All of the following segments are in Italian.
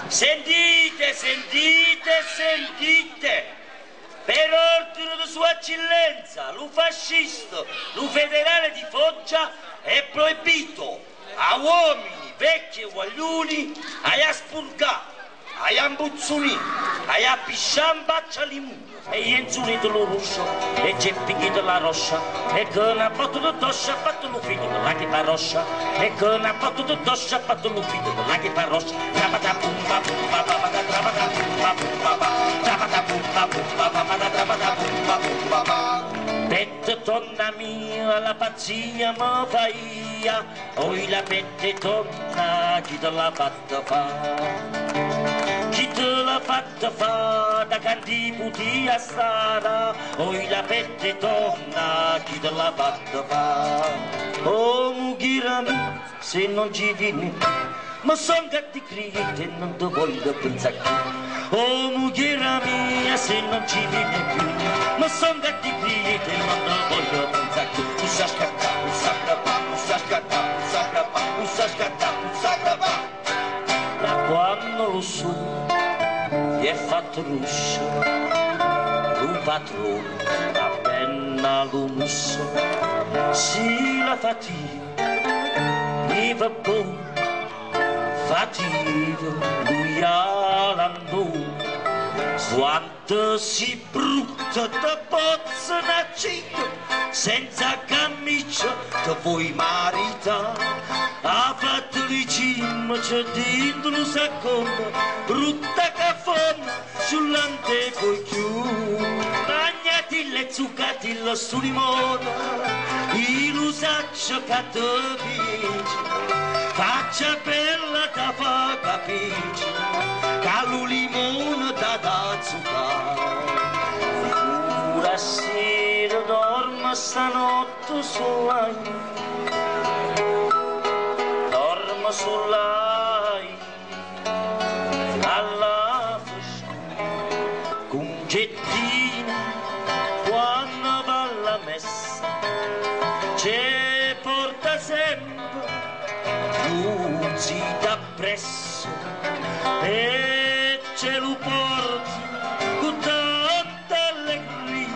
Sentite, sentite, sentite. Per ordine di Sua Eccellenza, lo fascista, lo federale di Foggia è proibito a uomini, vecchi e guaglioni, a spurgare, a ambuzzolini, a pisciambaccia limu. E gli inzunito lo russo, e c'è picchito la roscia, e che una botta di toscia ha fatto lo figlio della che fa roscia, e che una botta di toscia ha fatto lo figlio della che fa roscia. Trabata pumba pumba babada, trabata pumba pumba ba, trabata pumba pumba babada, trabata pumba pumba ba. Pette tonna mia, la pazzia mi fa ia, oi la pette tonna, chi te l'ha fatta fa? Chi te l'ha fatta fa da canti puti a strada, oi la pette torna, chi te l'ha fatta fa? Oh mughirami, se non ci vieni, ma son gatti criti e non ti voglio pensare più. Oh mughirami, se non ci vieni più, ma son gatti criti e non ti voglio pensare più. Tu sa scattare, tu sa crepare, tu sa scattare, tu sa crepare, tu sa scattare, tu sa crepare. Da quando lo so è fatto ruscio, un patrone, la penna lo musso, si la fatica, mi va buono, fatica, lui all'andò, quanto si brutta da pozza nacita, senza camicia, te vuoi maritare. Ha fatto il cimmo, c'è dentro lo saccone, brutta caffona, sull'anteco chiù. Bagnati le zuccati lo sto limone, il usaccio che te piace, faccia bella da fa capisci, che lo limone da zuccare. Ora sera dormo stanotte sull'aia, sull'ai alla fosca con gettina quando va alla messa c'è porta sempre luzita appresso e ce lo porta con tanta allegria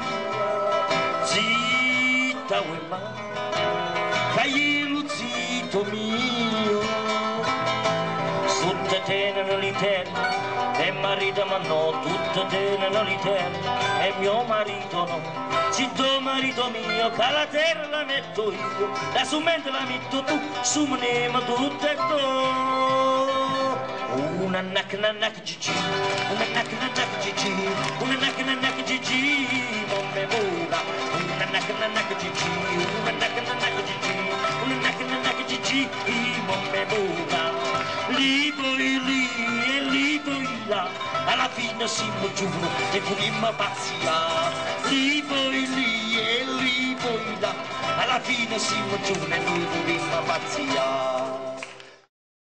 zitta uè ma cagli luzito mio tutte tengono l'iterno e marito ma no, tutte tengono l'iterno e mio marito no. Zitto marito mio, che la terra la metto io, la sumente la metto tu, su me tutte e due. Una nac gigi, una nac gigi, una nac gigi, non me vola. Una nac gigi, una nac gigi, una nac gigi, non me vola. Lì poi lì e lì poi là, alla fine siamo giovani e vogliamo pazzia. Lì poi lì e lì poi là, alla fine siamo giovani e noi vogliamo pazzia.